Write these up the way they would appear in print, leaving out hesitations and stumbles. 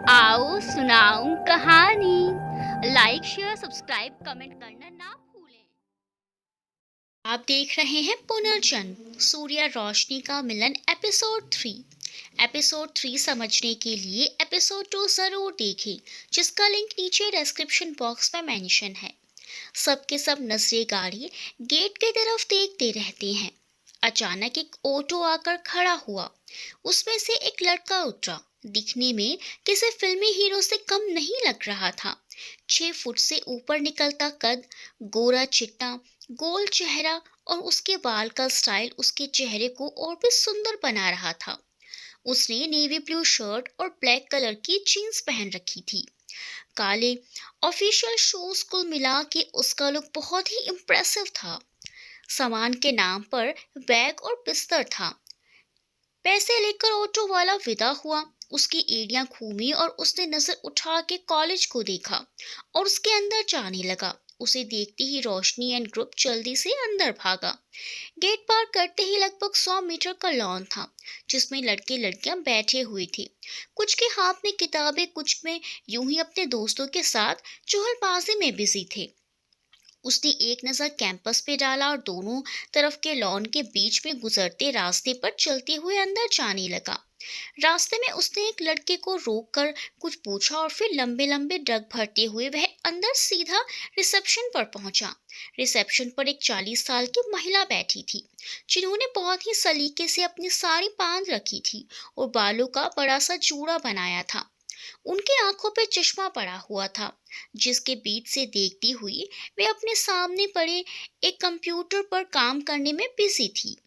आओ सुनाऊं कहानी। लाइक शेयर सब्सक्राइब कमेंट करना ना भूलें। आप देख रहे हैं पुनर्जन्म सूर्य रोशनी का मिलन एपिसोड 3 समझने के लिए एपिसोड 2 जरूर देखें, जिसका लिंक नीचे डिस्क्रिप्शन बॉक्स में मेंशन है। सबके सब नजरे गाड़ी गेट की तरफ देखते रहते हैं। अचानक एक ऑटो आकर खड़ा हुआ। उसमें से एक लड़का उतरा। दिखने में किसी फिल्मी हीरो से कम नहीं लग रहा था। 6 फुट से ऊपर निकलता कद, गोरा चिट्टा, गोल चेहरा और उसके बाल का स्टाइल उसके चेहरे को और भी सुंदर बना रहा था। उसने नेवी ब्लू शर्ट और ब्लैक कलर की जीन्स पहन रखी थी। काले ऑफिशियल शूज को मिला के उसका लुक बहुत ही इम्प्रेसिव था। सामान के नाम पर बैग और बिस्तर था। पैसे लेकर ऑटो वाला विदा हुआ। उसकी एड़ियां घूमी और उसने नजर उठा के कॉलेज को देखा और उसके अंदर जाने लगा। उसे देखते ही रोशनी एंड ग्रुप जल्दी से अंदर भागा। गेट पार करते ही लगभग 100 मीटर का लॉन था, जिसमें लड़के लड़कियां बैठे हुए थे। कुछ के हाथ में किताबें, कुछ में यूं ही अपने दोस्तों के साथ चुहलबाजी में बिजी थे। उसने एक नज़र कैंपस पे डाला और दोनों तरफ के लॉन के बीच में गुजरते रास्ते पर चलते हुए अंदर जाने लगा। रास्ते में उसने एक लड़के को रोक कर कुछ पूछा और फिर लंबे लंबे डग भरते हुए वह अंदर सीधा रिसेप्शन पर पहुंचा। रिसेप्शन पर एक 40 साल की महिला बैठी थी, जिन्होंने बहुत ही सलीके से अपनी साड़ी बांध रखी थी और बालों का बड़ा सा जूड़ा बनाया था। उनकी आंखों पे चश्मा पड़ा हुआ था, जिसके बीच से देखती हुई वे अपने सामने पड़े एक कंप्यूटर पर काम करने में बिजी थी।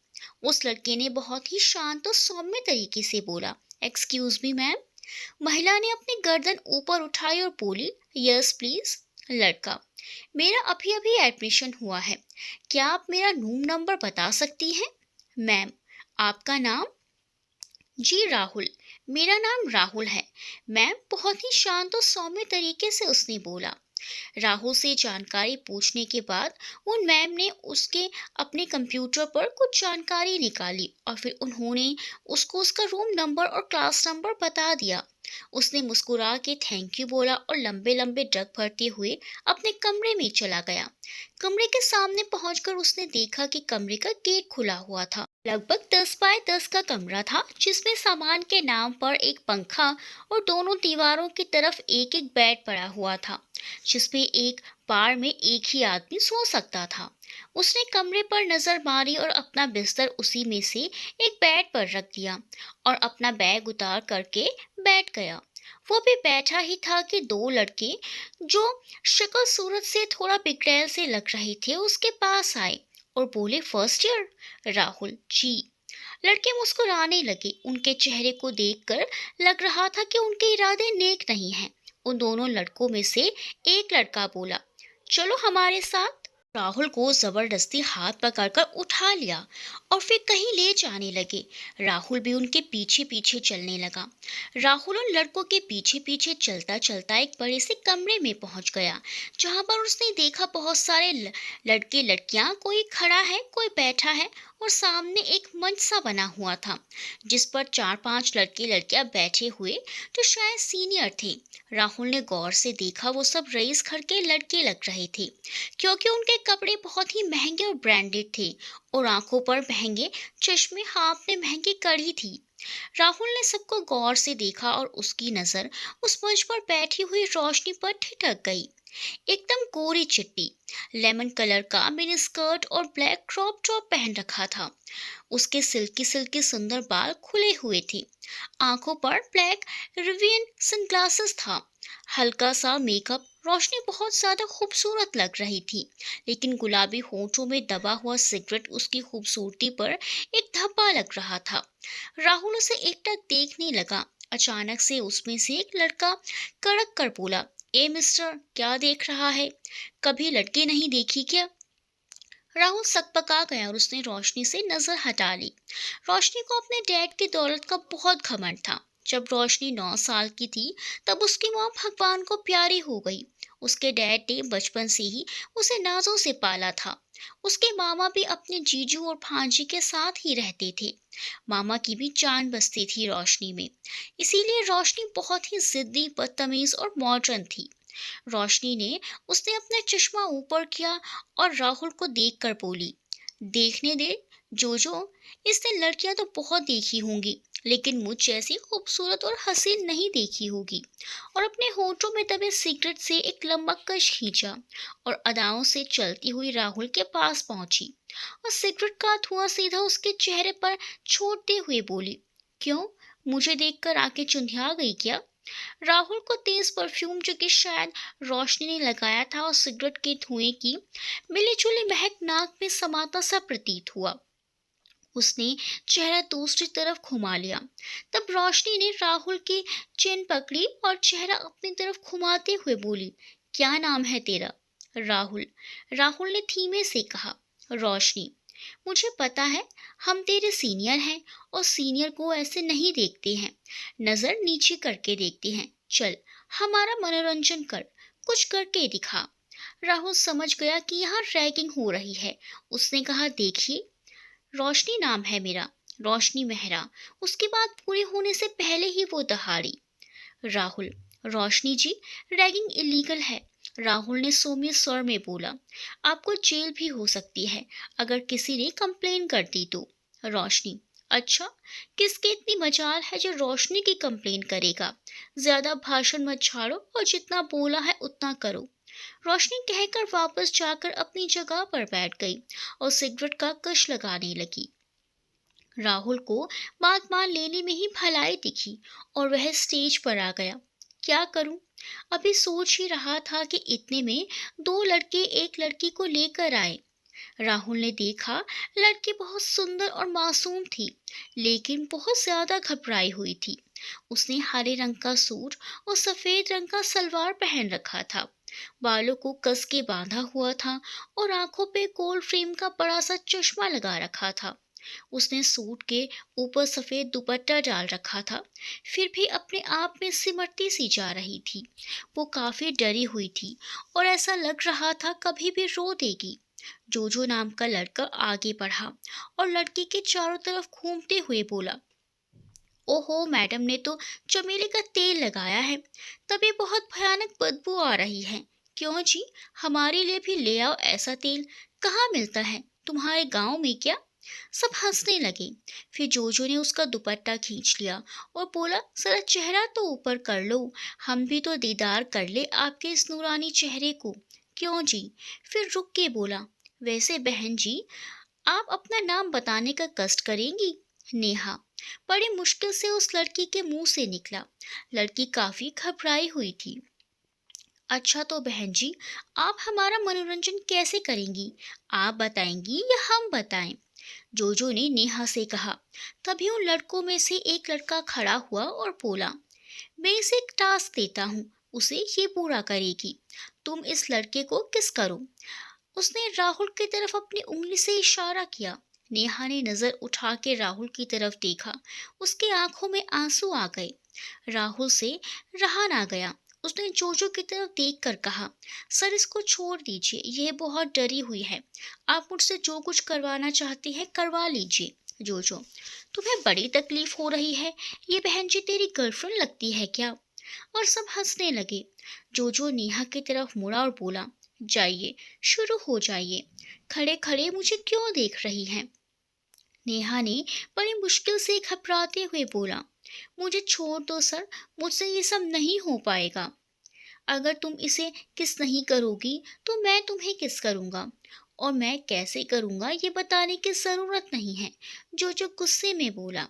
उस लड़के ने बहुत ही शांत और सौम्य तरीके से बोला, एक्सक्यूज मी मैम। महिला ने अपनी गर्दन ऊपर उठाई और बोली, यस प्लीज। लड़का, मेरा अभी अभी एडमिशन हुआ है, क्या आप मेरा रूम नंबर बता सकती हैं? मैम, आपका नाम? जी राहुल, मेरा नाम राहुल है मैम, बहुत ही शांत और सौम्य तरीके से उसने बोला। राहुल से जानकारी पूछने के बाद उन मैम ने उसके अपने कंप्यूटर पर कुछ जानकारी निकाली और फिर उन्होंने उसको उसका रूम नंबर और क्लास नंबर बता दिया। उसने मुस्कुरा के थैंक यू बोला और लंबे लंबे डग भरते हुए अपने कमरे में चला गया। कमरे के सामने पहुंचकर उसने देखा कि कमरे का गेट खुला हुआ था। लगभग 10 बाय 10 का कमरा था, जिसमें सामान के नाम पर एक पंखा और दोनों दीवारों की तरफ एक एक बेड पड़ा हुआ था, जिसमें एक बार में एक ही आदमी सो सकता था। उसने कमरे पर नजर मारी और अपना बिस्तर उसी में से एक बेड पर रख दिया और अपना बैग उतार करके बैठ गया। वो भी बैठा ही था कि दो लड़के, जो शक्ल सूरत से थोड़ा बिगड़ैल से लग रहे थे, उसके पास आए और बोले, फर्स्ट ईयर? राहुल, जी। लड़के मुस्कुराने लगे। उनके चेहरे को देखकर लग रहा था कि उनके इरादे नेक नहीं हैं। उन दोनों लड़कों में से एक लड़का बोला, चलो हमारे साथ। राहुल को जबरदस्ती हाथ पकड़कर उठा लिया और फिर कहीं ले जाने लगे। राहुल भी उनके पीछे पीछे चलने लगा। राहुल उन लड़कों के पीछे पीछे चलता चलता एक बड़े से कमरे में पहुंच गया, जहां पर उसने देखा बहुत सारे लड़के लड़कियां, कोई खड़ा है कोई बैठा है और सामने एक मंच सा बना हुआ था, जिस पर 4-5 लड़के लड़कियां बैठे हुए, जो शायद सीनियर थे। राहुल ने गौर से देखा, वो सब रईस घर के लड़के लग रहे थे, क्योंकि उनके कपड़े बहुत ही महंगे और ब्रांडेड थे और आंखों पर महंगे चश्मे, हाथ में महंगी कड़ी थी। राहुल ने सबको गौर से देखा और उसकी नजर उस मंच पर बैठी हुई रोशनी पर ठिठक गई। एकदम कोरी चिट्टी, लेमन कलर का मिनी स्कर्ट और ब्लैक क्रॉप टॉप पहन रखा था। उसके सिल्की सिल्की सुंदर बाल खुले हुए थे। आंखों पर ब्लैक रिवियन सनग्लासेस था। हल्का सा मेकअप। रोशनी बहुत ज्यादा खूबसूरत लग रही थी, लेकिन गुलाबी होठों में दबा हुआ सिगरेट उसकी खूबसूरती पर एक धब्बा लग रहा था। राहुल उसे एकटक देखने लगा। अचानक से उसमें से एक लड़का कड़क कर बोला, ए मिस्टर, क्या देख रहा है? कभी लड़की नहीं देखी क्या? राहुल सकपका गया और उसने रोशनी से नजर हटा ली। रोशनी को अपने डैड की दौलत का बहुत घमंड था। जब रोशनी 9 साल की थी, तब उसकी माँ भगवान को प्यारी हो गई। उसके डैड ने बचपन से ही उसे नाजों से पाला था। उसके मामा भी अपने जीजू और भांजी के साथ ही रहते थे। मामा की भी जान बसती थी रोशनी में, इसीलिए रोशनी बहुत ही जिद्दी, बदतमीज और मॉडर्न थी। रोशनी ने उसने अपना चश्मा ऊपर किया और राहुल को देखकर बोली, देखने दे जोजो, इसने लड़कियां तो बहुत देखी होंगी, लेकिन मुझ जैसी खूबसूरत और हसीन नहीं देखी होगी। और अपने होठों में दबे सिगरेट से एक लंबा कश खींचा और अदाओं से चलती हुई राहुल के पास पहुंची और सिगरेट का धुआं सीधा उसके चेहरे पर छोड़ते हुए बोली, क्यों, मुझे देखकर आंखें चुंधिया गई क्या? राहुल को तेज परफ्यूम जो कि शायद रोशनी ने लगाया था और सिगरेट के धुएं की मिली जुली महक नाक में समाता सा प्रतीत हुआ। उसने चेहरा दूसरी तरफ घुमा लिया। तब रोशनी ने राहुल की चेन पकड़ी और चेहरा अपनी तरफ घुमाते हुए बोली, क्या नाम है तेरा? राहुल। राहुल ने धीमे से कहा। रोशनी, मुझे पता है, हम तेरे सीनियर हैं और सीनियर को ऐसे नहीं देखते हैं, नजर नीचे करके देखते हैं। चल, हमारा मनोरंजन कर, कुछ करके दिखा। राहुल समझ गया कि यहाँ रैगिंग हो रही है। उसने कहा, देखिए, रोशनी नाम है मेरा, रोशनी मेहरा। उसकी बात पूरी होने से पहले ही वो दहाड़ी। राहुल, रोशनी जी, रैगिंग इलीगल है। राहुल ने सौम्य स्वर में बोला, आपको जेल भी हो सकती है अगर किसी ने कंप्लेन कर दी तो। रोशनी, अच्छा, किसकी इतनी मजाल है जो रोशनी की कंप्लेन करेगा? ज्यादा भाषण मत छाड़ो और जितना बोला है उतना करो। रोशनी कहकर वापस जाकर अपनी जगह पर बैठ गई और सिगरेट का कश लगाने लगी। राहुल को बात मान लेने में ही भलाई दिखी और वह स्टेज पर आ गया। क्या करूं? अभी सोच ही रहा था कि इतने में दो लड़के एक लड़की को लेकर आए। राहुल ने देखा, लड़की बहुत सुंदर और मासूम थी, लेकिन बहुत ज्यादा घबराई हुई थी। उसने हरे रंग का सूट और सफेद रंग का सलवार पहन रखा था, बालों को कस के बांधा हुआ था और आंखों पे गोल्ड फ्रेम का बड़ा सा चश्मा लगा रखा था। उसने सूट के ऊपर सफेद दुपट्टा डाल रखा था, फिर भी अपने आप में सिमरती सी जा रही थी। वो काफी डरी हुई थी और ऐसा लग रहा था कभी भी रो देगी। जोजो नाम का लड़का आगे बढ़ा और लड़की के चारों तरफ घूमते हुए बोला, ओहो, मैडम ने तो चमेली का तेल लगाया है, तभी बहुत भयानक बदबू आ रही है। क्यों जी, हमारे लिए भी ले आओ ऐसा तेल। कहाँ मिलता है, तुम्हारे गांव में क्या? सब हंसने लगे। फिर जोजो ने उसका दुपट्टा खींच लिया और बोला, जरा चेहरा तो ऊपर कर लो, हम भी तो दीदार कर ले आपके इस नूरानी चेहरे को। क्यों जी? फिर रुक के बोला, वैसे बहन जी, आप अपना नाम बताने का कष्ट करेंगी? नेहा। बड़ी मुश्किल से उस लड़की के मुंह से निकला। लड़की काफी घबराई हुई थी। अच्छा तो बहन जी, आप हमारा मनोरंजन कैसे करेंगी? आप बताएंगी या हम बताएं? जोजो ने नेहा से कहा। तभी उन लड़कों में से एक लड़का खड़ा हुआ और बोला, मैं इसे एक टास्क देता हूँ, उसे ये पूरा करेगी। तुम इस लड़के को किस करो। उसने राहुल की तरफ अपनी उंगली से इशारा किया। नेहा ने नजर उठा के राहुल की तरफ देखा। उसकी आंखों में आंसू आ गए। राहुल से रहा ना गया। उसने जोजो की तरफ देखकर कहा, सर इसको छोड़ दीजिए, यह बहुत डरी हुई है। आप मुझसे जो कुछ करवाना चाहती हैं करवा लीजिए। जोजो, तुम्हें बड़ी तकलीफ हो रही है, ये बहन जी तेरी गर्लफ्रेंड लगती है क्या? और सब हंसने लगे। जोजो नेहा की तरफ मुड़ा और बोला, जाइए, शुरू हो जाइए, खड़े खड़े मुझे क्यों देख रही हैं? नेहा ने बड़ी मुश्किल से घबराते हुए बोला, मुझे छोड़ दो सर, मुझसे ये सब नहीं हो पाएगा। अगर तुम इसे किस नहीं करोगी तो मैं तुम्हें किस करूंगा, और मैं कैसे करूंगा ये बताने की जरूरत नहीं है। जो गुस्से में बोला।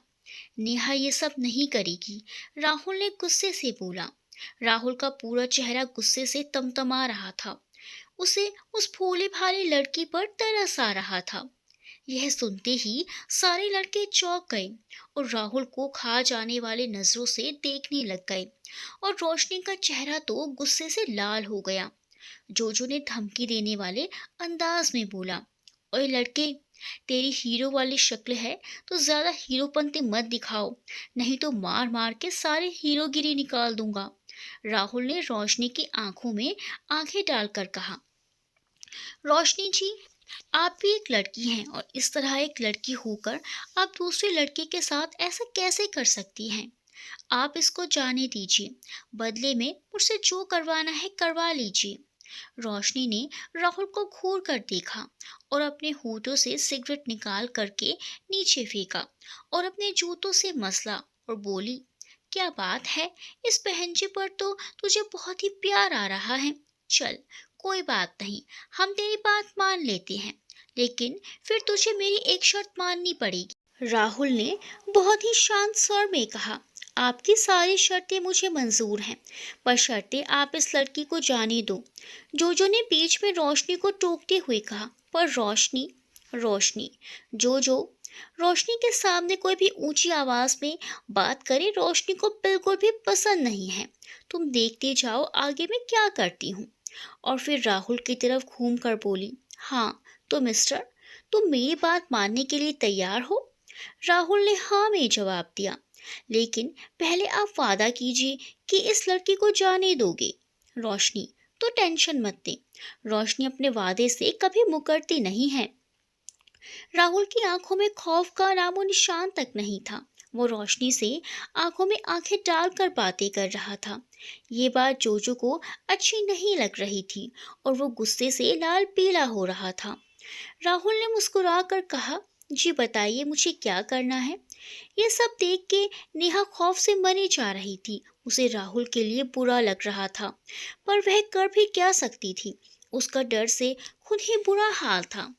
नेहा ये सब नहीं करेगी, राहुल ने गुस्से से बोला। राहुल का पूरा चेहरा गुस्से से तमतमा रहा था। उसे उस भोले भाले लड़की पर तरस आ रहा था। यह सुनते ही सारे लड़के चौंक गए और राहुल को खा जाने वाले नजरों से देखने लग गए। और रोशनी का चेहरा तो गुस्से से लाल हो गया। जोजो ने धमकी देने वाले अंदाज में बोला, ओए लड़के, तेरी हीरो वाली शक्ल है तो ज्यादा हीरोपंती मत दिखाओ, नहीं तो मार मार के सारे हीरोगिरी निकाल दूंगा। राहुल ने रोशनी की आंखों में आंखें डालकर कहा, रोशनी जी, आप भी एक लड़की हैं और इस तरह एक लड़की होकर आप दूसरे लड़के के साथ ऐसा कैसे कर सकती हैं? आप इसको जाने दीजिए। बदले में मुझसे जो करवाना है करवा लीजिए। रोशनी ने राहुल को घूर कर देखा और अपने होठों से सिगरेट निकाल करके नीचे फेंका और अपने जूतों से मसला और बोली, क्या बात है, इस पहनजे पर तो तुझे बहुत ही प्यार आ रहा है। चल, कोई बात नहीं, हम तेरी बात मान लेते हैं, लेकिन फिर तुझे मेरी एक शर्त माननी पड़ेगी। राहुल ने बहुत ही शांत स्वर में कहा, आपकी सारी शर्तें मुझे मंजूर हैं, पर शर्तें आप इस लड़की को जाने दो। जोजो ने बीच में रोशनी को टोकते हुए कहा, पर रोशनी, रोशनी, जोजो, रोशनी के सामने कोई भी ऊंची आवाज में बात करे रोशनी को बिल्कुल भी पसंद नहीं है। तुम देखते जाओ आगे मैं क्या करती हूँ। और फिर राहुल की तरफ घूम कर बोली, हाँ तो मिस्टर, तुम मेरी बात मानने के लिए तैयार हो? राहुल ने हाँ में जवाब दिया। लेकिन पहले आप वादा कीजिए कि इस लड़की को जाने दोगे। रोशनी, तो टेंशन मत ले, रोशनी अपने वादे से कभी मुकरती नहीं है। राहुल की आंखों में खौफ का नामो निशान तक नहीं था। वो रोशनी से आंखों में आंखें डालकर बातें कर रहा था। ये बात जोजो को अच्छी नहीं लग रही थी और वो गुस्से से लाल पीला हो रहा था। राहुल ने मुस्कुराकर कहा, जी बताइए मुझे क्या करना है? ये सब देख के नेहा खौफ से मरी जा रही थी। उसे राहुल के लिए बुरा लग रहा था, पर वह कर भी क्या सकती थी? उसका डर से खुद ही बुरा हाल था।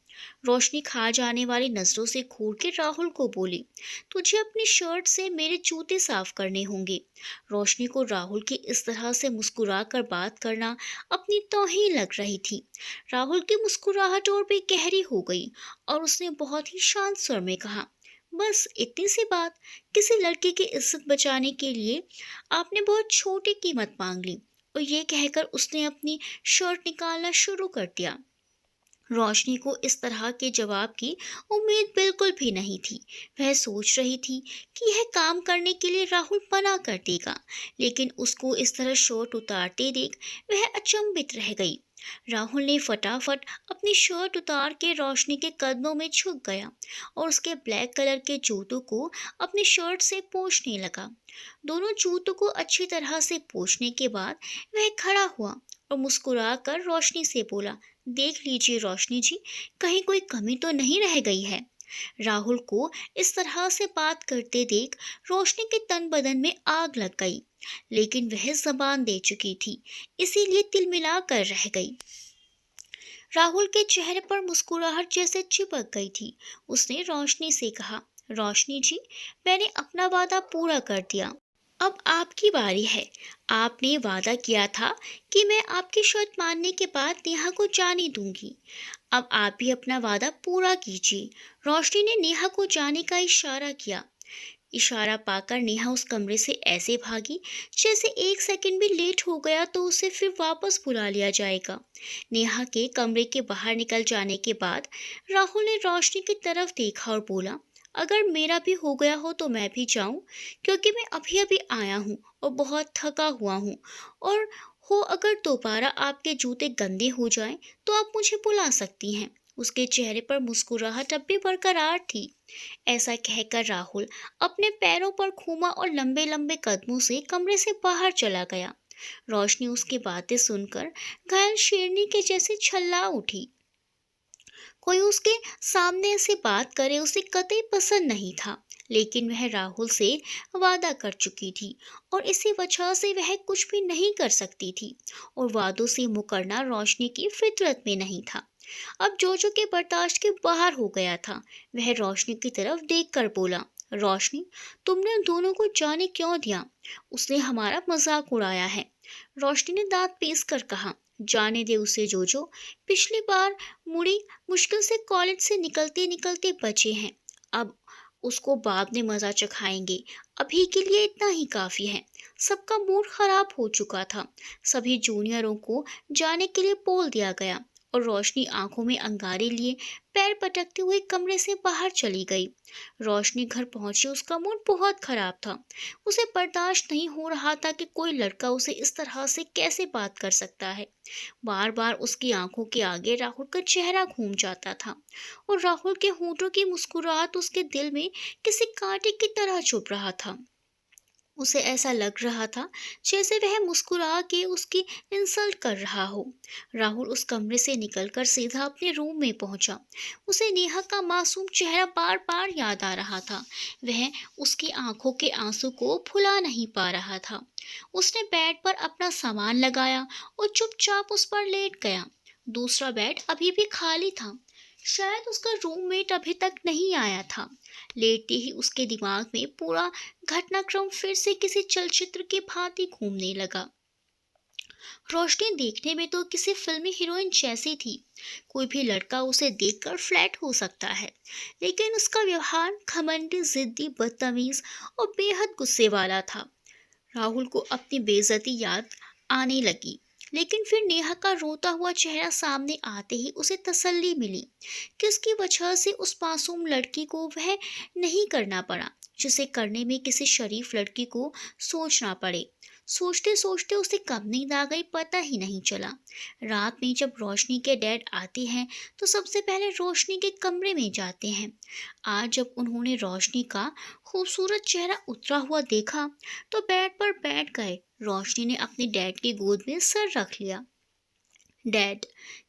रोशनी खा जाने वाली नजरों से घूर के राहुल को बोली, तुझे अपनी शर्ट से मेरे जूते साफ करने होंगे। रोशनी को राहुल की इस तरह से मुस्कुरा कर बात करना अपनी तौहीन लग रही थी। राहुल की मुस्कुराहट और भी गहरी हो गई और उसने बहुत ही शांत स्वर में कहा, बस इतनी सी बात, किसी लड़की की इज्जत बचाने के लिए आपने बहुत छोटी कीमत मांग ली। और ये कहकर उसने अपनी शर्ट निकालना शुरू कर दिया। रोशनी को इस तरह के जवाब की उम्मीद बिल्कुल भी नहीं थी। वह सोच रही थी कि यह काम करने के लिए राहुल मना कर देगा, लेकिन उसको इस तरह शर्ट उतारते देख वह अचंभित रह गई। राहुल ने फटाफट अपनी शर्ट उतार के रोशनी के कदमों में झुक गया और उसके ब्लैक कलर के जूतों को अपनी शर्ट से पोंछने लगा। दोनों जूतों को अच्छी तरह से पोंछने के बाद वह खड़ा हुआ और मुस्कुराकर रोशनी से बोला, देख लीजिए रोशनी जी, कहीं कोई कमी तो नहीं रह गई है। राहुल को इस तरह से बात करते देख रोशनी के तन बदन में आग लग गई, लेकिन वह जबान दे चुकी थी, इसीलिए तिलमिला कर रह गई। राहुल के चेहरे पर मुस्कुराहट जैसे चिपक गई थी। उसने रोशनी से कहा, रोशनी जी, मैंने अपना वादा पूरा कर दिया, अब आपकी बारी है। आपने वादा किया था कि मैं आपकी शर्त मानने के बाद नेहा को जाने दूंगी। अब आप भी अपना वादा पूरा कीजिए। रोशनी ने नेहा को जाने का इशारा किया। इशारा पाकर नेहा उस कमरे से ऐसे भागी जैसे एक सेकंड भी लेट हो गया तो उसे फिर वापस बुला लिया जाएगा। नेहा के कमरे के बाहर निकल जाने के बाद राहुल ने रोशनी की तरफ देखा और बोला, अगर मेरा भी हो गया हो तो मैं भी जाऊं, क्योंकि मैं अभी अभी आया हूं और बहुत थका हुआ हूं। और हो अगर दोबारा आपके जूते गंदे हो जाएं तो आप मुझे बुला सकती हैं। उसके चेहरे पर मुस्कुराहट अब भी बरकरार थी। ऐसा कहकर राहुल अपने पैरों पर घूमा और लंबे लंबे कदमों से कमरे से बाहर चला गया। रोशनी उसकी बातें सुनकर घायल शेरनी के जैसे छल्ला उठी। कोई उसके सामने से बात करे उसे कतई पसंद नहीं था, लेकिन वह राहुल से वादा कर चुकी थी और इसी वजह से वह कुछ भी नहीं कर सकती थी और वादों से मुकरना रोशनी की फितरत में नहीं था। अब जोजो के बर्दाश्त के बाहर हो गया था। वह रोशनी की तरफ देखकर बोला, रोशनी, तुमने उन दोनों को जाने क्यों दिया? उसने हमारा मजाक उड़ाया है। रोशनी ने दांत पीस कर कहा, जाने दे उसे जोजो, पिछली बार मुड़ी मुश्किल से कॉलेज से निकलते निकलते बचे हैं। अब उसको बाद में मजा चखाएंगे, अभी के लिए इतना ही काफी है। सबका मूड खराब हो चुका था। सभी जूनियरों को जाने के लिए बोल दिया गया और रोशनी आंखों में अंगारे लिए पैर पटकते हुए कमरे से बाहर चली गई। रोशनी घर पहुंची, उसका मूड बहुत खराब था। उसे बर्दाश्त नहीं हो रहा था कि कोई लड़का उसे इस तरह से कैसे बात कर सकता है। बार बार उसकी आंखों के आगे राहुल का चेहरा घूम जाता था और राहुल के होठों की मुस्कुराहट उसके दिल में किसी कांटे की तरह चुभ रहा था। उसे ऐसा लग रहा था जैसे वह मुस्कुरा के उसकी इंसल्ट कर रहा हो। राहुल उस कमरे से निकलकर सीधा अपने रूम में पहुंचा। उसे नेहा का मासूम चेहरा बार बार याद आ रहा था। वह उसकी आंखों के आंसू को भुला नहीं पा रहा था। उसने बेड पर अपना सामान लगाया और चुपचाप उस पर लेट गया। दूसरा बेड अभी भी खाली था। शायद उसका रूममेट अभी तक नहीं आया था। लेटते ही उसके दिमाग में पूरा घटनाक्रम फिर से किसी चलचित्र की भांति घूमने लगा। रोशनी देखने में तो किसी फिल्मी हीरोइन जैसी थी। कोई भी लड़का उसे देखकर फ्लैट हो सकता है, लेकिन उसका व्यवहार घमंडी, जिद्दी, बदतमीज और बेहद गुस्से वाला था। राहुल को अपनी बेइज्जती याद आने लगी, लेकिन फिर नेहा का रोता हुआ चेहरा सामने आते ही उसे तसल्ली मिली कि उसकी वजह से उस मासूम लड़की को वह नहीं करना पड़ा जिसे करने में किसी शरीफ लड़की को सोचना पड़े। सोचते सोचते उसे कब नींद आ गई पता ही नहीं चला। रात में जब रोशनी के डैड आते हैं तो सबसे पहले रोशनी के कमरे में जाते हैं। आज जब उन्होंने रोशनी का खूबसूरत चेहरा उतरा हुआ देखा तो बेड पर बैठ गए। रोशनी ने अपने डैड की गोद में सर रख लिया। डैड,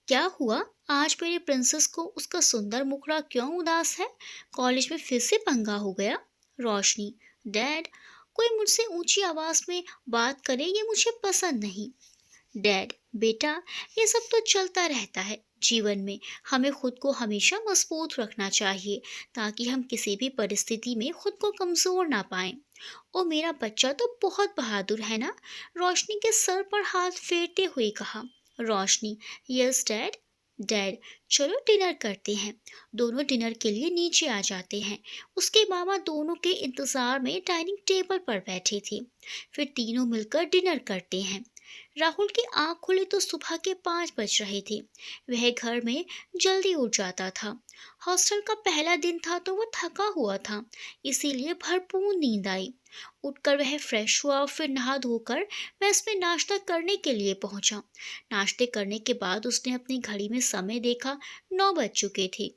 क्या हुआ? आज मेरी प्रिंसेस को उसका सुंदर मुखड़ा क्यों उदास है? कॉलेज में फिर से पंगा हो गया? रोशनी, डैड, कोई मुझसे ऊंची आवाज में बात करे ये मुझे पसंद नहीं। डैड, बेटा, ये सब तो चलता रहता है जीवन में। हमें खुद को हमेशा मजबूत रखना चाहिए ताकि हम किसी भी परिस्थिति में खुद को कमजोर ना पाएं। और मेरा बच्चा तो बहुत बहादुर है ना? रोशनी के सर पर हाथ फेरते हुए कहा। रोशनी, यस डैड। डैड, चलो डिनर करते हैं। दोनों डिनर के लिए नीचे आ जाते हैं। उसके मामा दोनों के इंतजार में डाइनिंग टेबल पर बैठे थे। फिर तीनों मिलकर डिनर करते हैं। राहुल की आंख खुली तो सुबह के 5 बज रहे थे। वह घर में जल्दी उठ जाता था। हॉस्टल का पहला दिन था तो वह थका हुआ था, इसीलिए भरपूर नींद आई। उठकर वह फ्रेश हुआ और फिर नहा धोकर मेस में नाश्ता करने के लिए पहुंचा। नाश्ते करने के बाद उसने अपनी घड़ी में समय देखा, 9 बज चुके थे।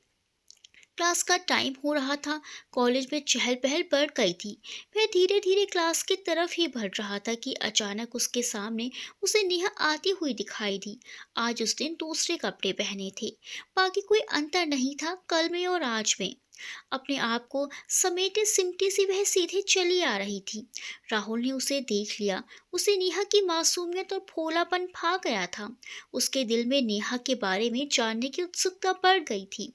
क्लास का टाइम हो रहा था। कॉलेज में चहल पहल बढ़ गई थी। वह धीरे धीरे क्लास की तरफ ही बढ़ रहा था कि अचानक उसके सामने उसे नेहा आती हुई दिखाई दी। आज उस दिन दूसरे कपड़े पहने थे। बाकी कोई अंतर नहीं था कल में और आज में। अपने आप को समेटे सिमटी सी वह सीधे चली आ रही थी। राहुल ने उसे देख लिया। उसे नेहा की मासूमियत और भोलापन भा गया था। उसके दिल में नेहा के बारे में जानने की उत्सुकता बढ़ गई थी।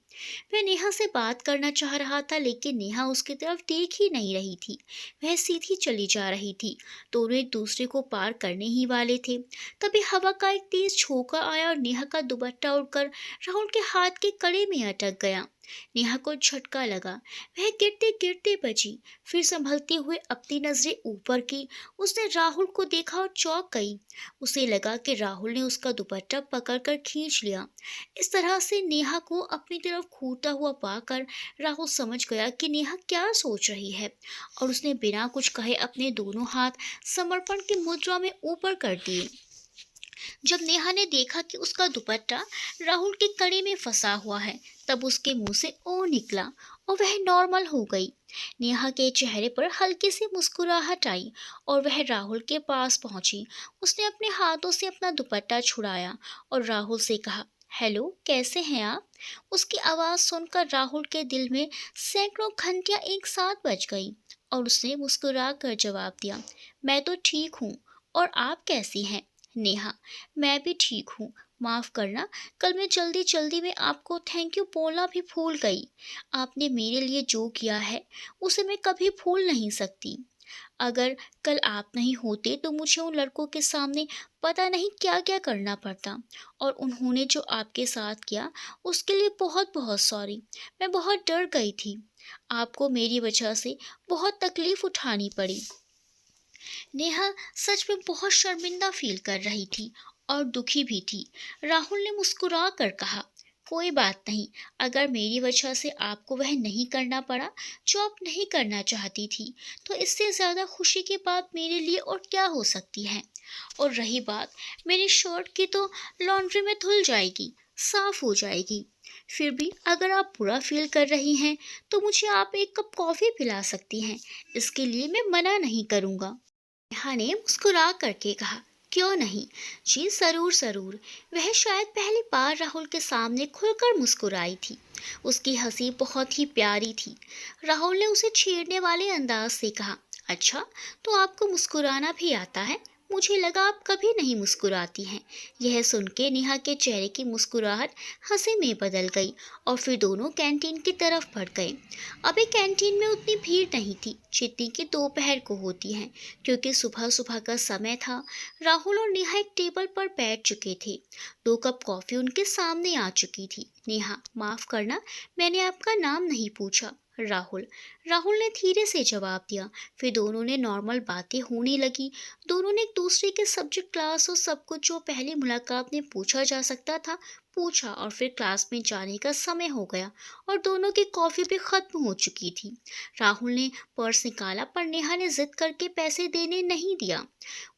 वह नेहा से बात करना चाह रहा था, लेकिन नेहा उसकी तरफ देख ही नहीं रही थी। वह सीधी चली जा रही थी। दोनों एक दूसरे को पार करने ही वाले थे। तभी हवा का एक तेज झोंका आया और नेहा का दुपट्टा उड़कर राहुल के हाथ के कड़े में अटक गया। नेहा को झटका लगा। वह गिरते गिरते बची। फिर संभलते हुए अपनी नजरें ऊपर की। उसने राहुल को देखा और चौंक गई। उसे लगा कि राहुल ने उसका दुपट्टा पकड़कर खींच लिया। इस तरह से नेहा को अपनी तरफ घूरता हुआ पाकर राहुल समझ गया कि नेहा क्या सोच रही है, और उसने बिना कुछ कहे अपने दोनों हाथ समर्पण की मुद्रा में ऊपर कर दिए। जब नेहा ने देखा कि उसका दुपट्टा राहुल के कड़े में फंसा हुआ है, तब उसके मुंह से ओ निकला और वह नॉर्मल हो गई। नेहा के चेहरे पर हल्की सी मुस्कुराहट आई और वह राहुल के पास पहुंची। उसने अपने हाथों से अपना दुपट्टा छुड़ाया और राहुल से कहा, हेलो, कैसे हैं आप? उसकी आवाज़ सुनकर राहुल के दिल में सैकड़ों घंटियां एक साथ बज गई और उसने मुस्कुरा कर जवाब दिया, मैं तो ठीक हूँ। और आप कैसी हैं? नेहा, मैं भी ठीक हूँ। माफ़ करना, कल मैं जल्दी जल्दी में आपको थैंक यू बोलना भी भूल गई। आपने मेरे लिए जो किया है उसे मैं कभी भूल नहीं सकती। अगर कल आप नहीं होते तो मुझे उन लड़कों के सामने पता नहीं क्या क्या करना पड़ता, और उन्होंने जो आपके साथ किया उसके लिए बहुत बहुत सॉरी। मैं बहुत डर गई थी। आपको मेरी वजह से बहुत तकलीफ उठानी पड़ी। नेहा सच में बहुत शर्मिंदा फील कर रही थी और दुखी भी थी। राहुल ने मुस्कुरा कर कहा, कोई बात नहीं, अगर मेरी वजह से आपको वह नहीं करना पड़ा जो आप नहीं करना चाहती थी, तो इससे ज़्यादा खुशी की बात मेरे लिए और क्या हो सकती है। और रही बात मेरी शर्ट की, तो लॉन्ड्री में धुल जाएगी, साफ हो जाएगी। फिर भी अगर आप बुरा फील कर रही हैं, तो मुझे आप एक कप कॉफ़ी पिला सकती हैं, इसके लिए मैं मना नहीं करूँगा। नेहा ने मुस्कुरा करके कहा, क्यों नहीं जी, ज़रूर ज़रूर। वह शायद पहली बार राहुल के सामने खुलकर मुस्कुराई थी। उसकी हंसी बहुत ही प्यारी थी। राहुल ने उसे छेड़ने वाले अंदाज से कहा, अच्छा, तो आपको मुस्कुराना भी आता है? मुझे लगा आप कभी नहीं मुस्कुराती हैं। यह सुन के नेहा के चेहरे की मुस्कुराहट हंसी में बदल गई और फिर दोनों कैंटीन की तरफ बढ़ गए। अभी कैंटीन में उतनी भीड़ नहीं थी जितनी कि दोपहर को होती है, क्योंकि सुबह सुबह का समय था। राहुल और नेहा एक टेबल पर बैठ चुके थे। 2 कप कॉफ़ी उनके सामने आ चुकी थी। नेहा, माफ़ करना, मैंने आपका नाम नहीं पूछा। राहुल। राहुल ने धीरे से जवाब दिया। फिर दोनों ने नॉर्मल बातें होने लगी। दोनों ने एक दूसरे के सब्जेक्ट, क्लास और सब कुछ जो पहली मुलाकात में पूछा जा सकता था पूछा, और फिर क्लास में जाने का समय हो गया और दोनों की कॉफ़ी भी ख़त्म हो चुकी थी। राहुल ने पर्स निकाला, पर नेहा ने जिद करके पैसे देने नहीं दिया।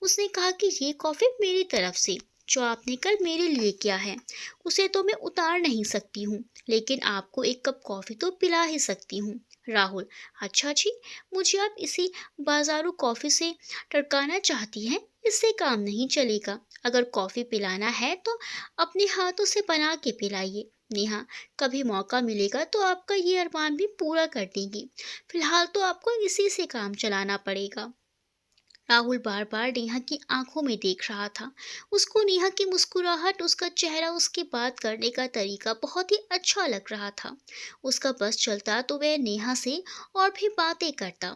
उसने कहा कि ये कॉफ़ी मेरी तरफ से, जो आपने कल मेरे लिए किया है, उसे तो मैं उतार नहीं सकती हूँ, लेकिन आपको एक कप कॉफ़ी तो पिला ही सकती हूँ। राहुल, अच्छा जी, मुझे आप इसी बाजारू कॉफ़ी से टरकाना चाहती हैं? इससे काम नहीं चलेगा। अगर कॉफ़ी पिलाना है तो अपने हाथों से बना के पिलाइए। नेहा, कभी मौका मिलेगा तो आपका ये अरमान भी पूरा कर देंगी। फिलहाल तो आपको इसी से काम चलाना पड़ेगा। राहुल बार बार नेहा की आंखों में देख रहा था। उसको नेहा की मुस्कुराहट, उसका चेहरा, उसकी बात करने का तरीका बहुत ही अच्छा लग रहा था। उसका बस चलता तो वह नेहा से और भी बातें करता,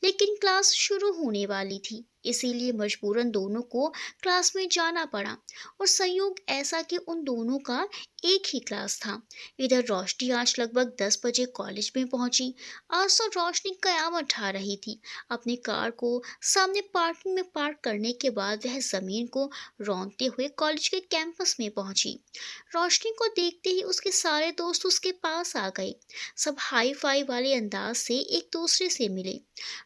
लेकिन क्लास शुरू होने वाली थी, इसीलिए मजबूरन दोनों को क्लास में जाना पड़ा। और संयोग ऐसा कि उन दोनों का एक ही क्लास था। इधर रोशनी आज लगभग 10 बजे कॉलेज में पहुंची। आज तो रोशनी कयामत ढा रही थी। अपनी कार को सामने पार्किंग में पार्क करने के बाद वह जमीन को रौंदते हुए कॉलेज के कैंपस में पहुंची। रोशनी को देखते ही उसके सारे दोस्त उसके पास आ गए। सब हाई फाई वाले अंदाज से एक दूसरे से मिले।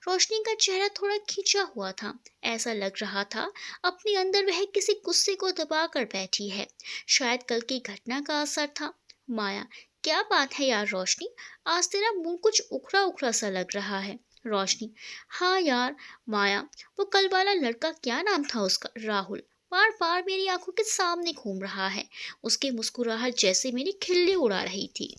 रोशनी का चेहरा थोड़ा खिंचा हुआ था। ऐसा लग रहा था अपने अंदर वह किसी गुस्से को दबा कर बैठी है। शायद कल की घटना का असर था। माया, क्या बात है यार रोशनी, आज तेरा मुंह कुछ उखड़ा उखड़ा सा लग रहा है। रोशनी, हाँ यार। माया, वो कल वाला लड़का, क्या नाम था उसका? राहुल बार बार मेरी आंखों के सामने घूम रहा है। उसकी मुस्कुराहट जैसे मेरी खिल्ली उड़ा रही थी।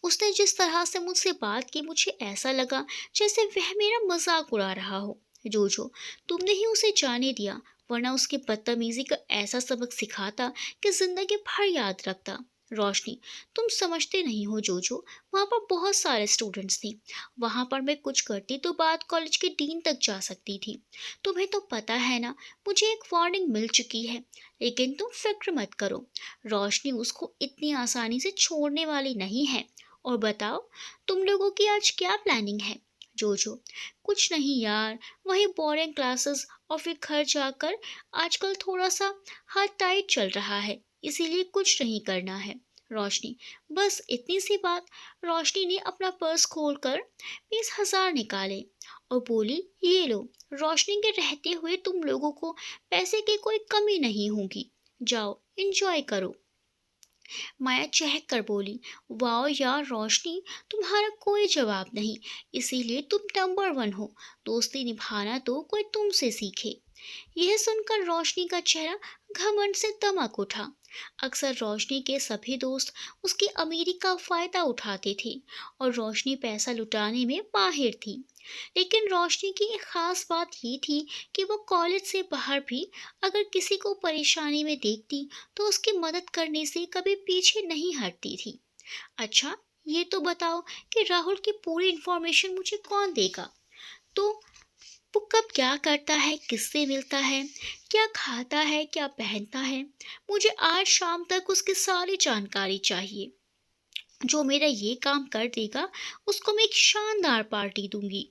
उसने जिस तरह से मुझसे बात की, मुझे ऐसा लगा जैसे वह मेरा मजाक उड़ा रहा हो। जोजो, तुमने ही उसे जाने दिया, वरना उसकी बदतमीजी का ऐसा सबक सिखाता कि जिंदगी भर याद रखता। रोशनी, तुम समझते नहीं हो जोजो, वहाँ पर बहुत सारे स्टूडेंट्स थे। वहाँ पर मैं कुछ करती तो बात कॉलेज के डीन तक जा सकती थी। तुम्हें तो पता है ना, मुझे एक वार्निंग मिल चुकी है, लेकिन तुम फिक्र मत करो। रोशनी उसको इतनी आसानी से छोड़ने वाली नहीं है। और बताओ, तुम लोगों की आज क्या प्लानिंग है? जोजो, कुछ नहीं यार, वही बोरिंग क्लासेस और फिर घर जाकर। आजकल थोड़ा सा हाथ टाइट चल रहा है, इसीलिए कुछ नहीं करना है। रोशनी, बस इतनी सी बात? रोशनी ने अपना पर्स खोलकर 20,000 निकाले और बोली, ये लो। रोशनी के रहते हुए तुम लोगों को पैसे की कोई कमी नहीं होगी। जाओ, एंजॉय करो। माया चहक कर बोली, वाह यार रोशनी, तुम्हारा कोई जवाब नहीं, इसीलिए तुम नंबर 1 हो। दोस्ती निभाना तो कोई तुमसे सीखे। यह सुनकर रोशनी का चेहरा घमंड से दमक उठा। अक्सर रोशनी के सभी दोस्त उसकी अमीरी का फायदा उठाते थे और रोशनी पैसा लुटाने में माहिर थी। लेकिन रोशनी की एक खास बात ये थी कि वो कॉलेज से बाहर भी अगर किसी को परेशानी में देखती तो उसकी मदद करने से कभी पीछे नहीं हटती थी। अच्छा, ये तो बताओ कि राहुल की पूरी इन्फॉर्मेशन मुझे कौन देगा? तो वो कब क्या करता है, किससे मिलता है, क्या खाता है, क्या पहनता है? मुझे आज शाम तक उसकी सारी जानकारी चाहिए। जो मेरा ये काम कर देगा, उसको मैं एक शानदार पार्टी दूंगी।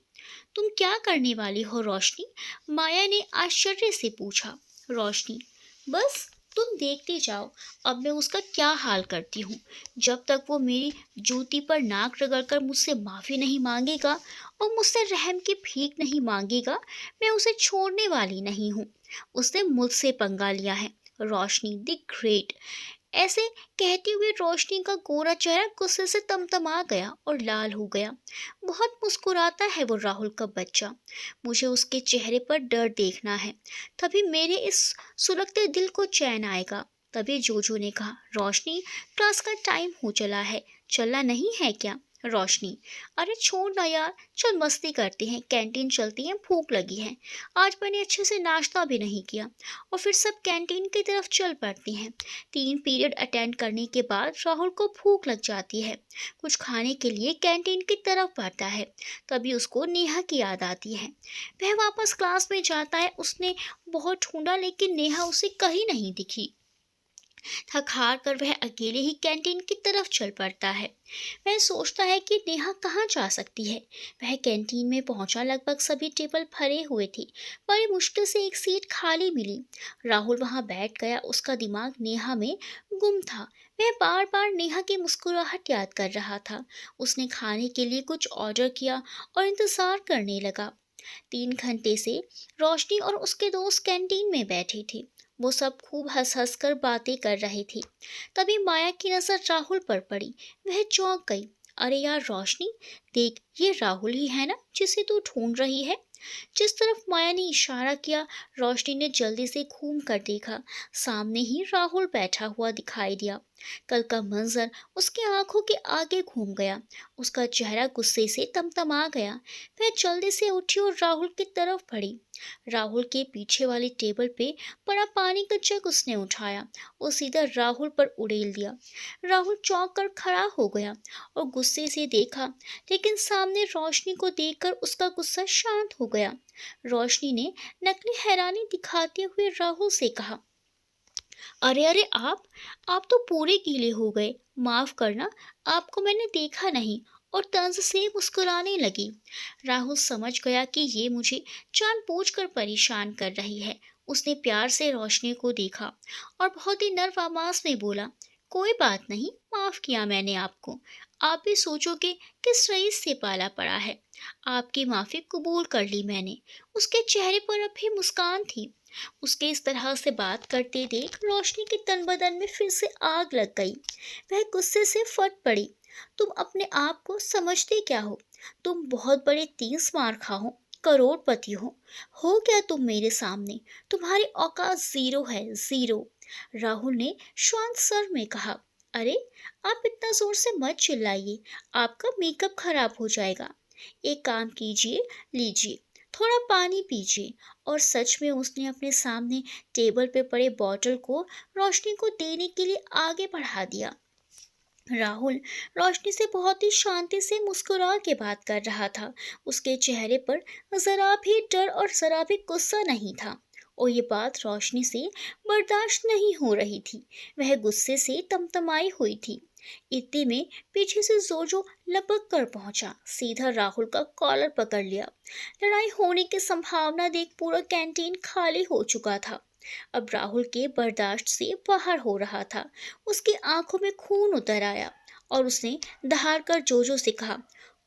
तुम क्या करने वाली हो रोशनी? माया ने आश्चर्य से पूछा। रोशनी, बस तुम देखते जाओ, अब मैं उसका क्या हाल करती हूँ। जब तक वो मेरी जूती पर नाक रगड़कर मुझसे माफ़ी नहीं मांगेगा और मुझसे रहम की भीख नहीं मांगेगा, मैं उसे छोड़ने वाली नहीं हूँ। उसने मुझसे पंगा लिया है। रोशनी द ग्रेट, ऐसे कहते हुए रोशनी का गोरा चेहरा गुस्से से तमतमा गया और लाल हो गया। बहुत मुस्कुराता है वो राहुल का बच्चा। मुझे उसके चेहरे पर डर देखना है, तभी मेरे इस सुलगते दिल को चैन आएगा। तभी जोजो ने कहा, रोशनी, क्लास का टाइम हो चला है, चलना नहीं है क्या? रोशनी, अरे छोड़ ना यार, चल मस्ती करते हैं, कैंटीन चलती हैं, भूख लगी है। आज मैंने अच्छे से नाश्ता भी नहीं किया। और फिर सब कैंटीन की तरफ चल पड़ती हैं। 3 पीरियड अटेंड करने के बाद राहुल को भूख लग जाती है। कुछ खाने के लिए कैंटीन की तरफ बढ़ता है। तभी उसको नेहा की याद आती है। वह वापस क्लास में जाता है। उसने बहुत ढूंढा लेकिन नेहा उसे कहीं नहीं दिखी। थक हार कर वह अकेले ही कैंटीन की तरफ चल पड़ता है। वह सोचता है कि नेहा कहाँ जा सकती है। वह कैंटीन में पहुंचा, लगभग सभी टेबल भरे हुए थे। बड़ी मुश्किल से एक सीट खाली मिली। राहुल वहां बैठ गया। उसका दिमाग नेहा में गुम था। वह बार बार नेहा की मुस्कुराहट याद कर रहा था। उसने खाने के लिए कुछ ऑर्डर किया और इंतजार करने लगा। 3 घंटे से रोशनी और उसके दोस्त कैंटीन में बैठे थे। वो सब खूब हंस हंस कर बातें कर रहे थे। तभी माया की नजर राहुल पर पड़ी। वह चौंक गई। अरे यार रोशनी, देख, ये राहुल ही है ना जिसे तू ढूंढ रही है? जिस तरफ माया ने इशारा किया, रोशनी ने जल्दी से घूम कर देखा। सामने ही राहुल बैठा हुआ दिखाई दिया। कल का मंजर उसकी आंखों के आगे घूम गया। उसका चेहरा गुस्से से तमतमा गया। वह जल्दी से उठी और राहुल की तरफ बढ़ी। राहुल के पीछे वाली टेबल पे पड़ा पानी का जग उसने उठाया और सीधा राहुल पर उड़ेल दिया। राहुल चौंक कर खड़ा हो गया और गुस्से से देखा, लेकिन सामने रोशनी को देखकर उसका गुस्सा शांत हो गया। रोशनी ने नकली हैरानी दिखाते हुए राहुल से कहा, अरे अरे आप तो पूरे गीले हो गए। माफ करना, आपको मैंने देखा नहीं। और तंज से मुस्कुराने लगी। राहुल समझ गया कि ये मुझे जानबूझकर परेशान कर रही है। उसने प्यार से रोशनी को देखा और बहुत ही नर्म आवाज में बोला, कोई बात नहीं, माफ किया मैंने आपको। आप भी सोचोगे किस रईस से पाला पड़ा है। आपकी माफी कबूल कर ली मैंने। उसके चेहरे पर अब भी मुस्कान थी। उसके इस तरह से बात करते देख रोशनी के तन बदन में फिर से आग लग गई। वह गुस्से से फट पड़ी। तुम अपने आप को समझते क्या हो? तुम बहुत बड़े 30 मार खा हो, करोड़पति हो क्या तुम मेरे सामने? तुम्हारी औकात जीरो है, जीरो। राहुल ने शांत स्वर में कहा, अरे आप इतना जोर से मत चिल्लाइए, आपका मेकअप खराब हो जाएगा। एक काम कीजिए, लीजिए, थोड़ा पानी पीजिए। और सच में उसने अपने सामने टेबल पे पड़े बॉटल को रोशनी को देने के लिए आगे बढ़ा दिया। राहुल रोशनी से बहुत ही शांति से मुस्कुरा के बात कर रहा था। उसके चेहरे पर जरा भी डर और जरा भी गुस्सा नहीं था। और ये बात रोशनी से बर्दाश्त नहीं हो रही थी। वह गुस्से से तमतमाई हुई थी। इतने में पीछे से जोजो लपक कर पहुंचा, सीधा राहुल का कॉलर पकड़ लिया। लड़ाई होने की संभावना देख पूरा कैंटीन खाली हो चुका था। अब राहुल के बर्दाश्त से बाहर हो रहा था। उसकी आंखों में खून उतर आया और उसने दहाड़ कर जोजो से कहा,